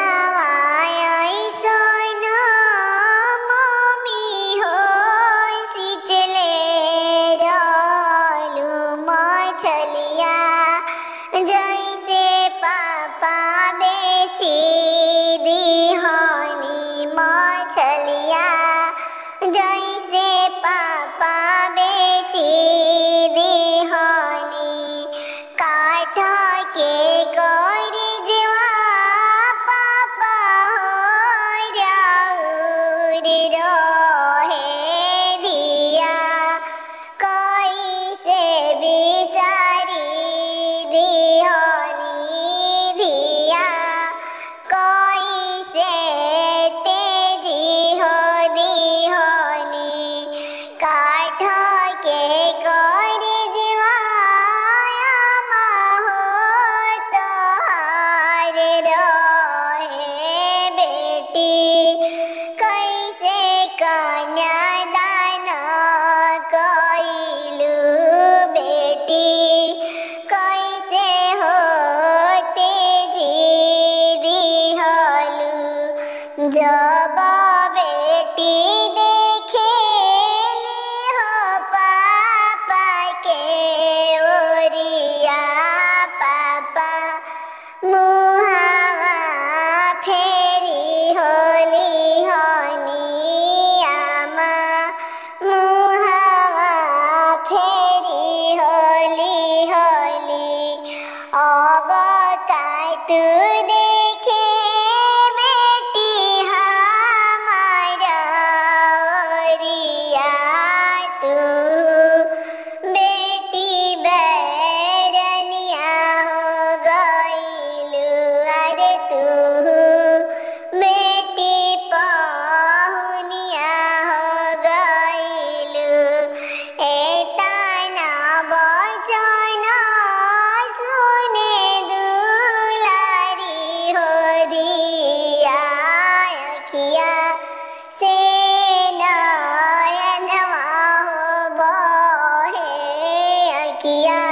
सुगावाय सोना mummy हो सिचले डालू मछलिया जैसे पापा बेची दिहानी मछलिया जैसे पापा बेची दिहानी काठ के गौरजवा पापा हो राउर रहे दिया कैसे बिसारी दिहानी दिया कैसे तेजी हो दिहानी काठ के गौरजवा हो तोहार रहे बेटी कैसे कन्यादान कइलू बेटी कैसे होते जी दिहलू जब बेटी देखेली हो पापा के ओरिया पापा मुहावा फेरी होली हनी आमा मुहावा फेरी होली होली अब काय तू देखे बेटी हमारा ओरिया तू बेटी बैरनिया हो गइलू अरे तू बेटी पहुनिया हो गइलू एतना वचन सुने दुलारी हो दिया अखिया से नयनवा हो बहे अखिया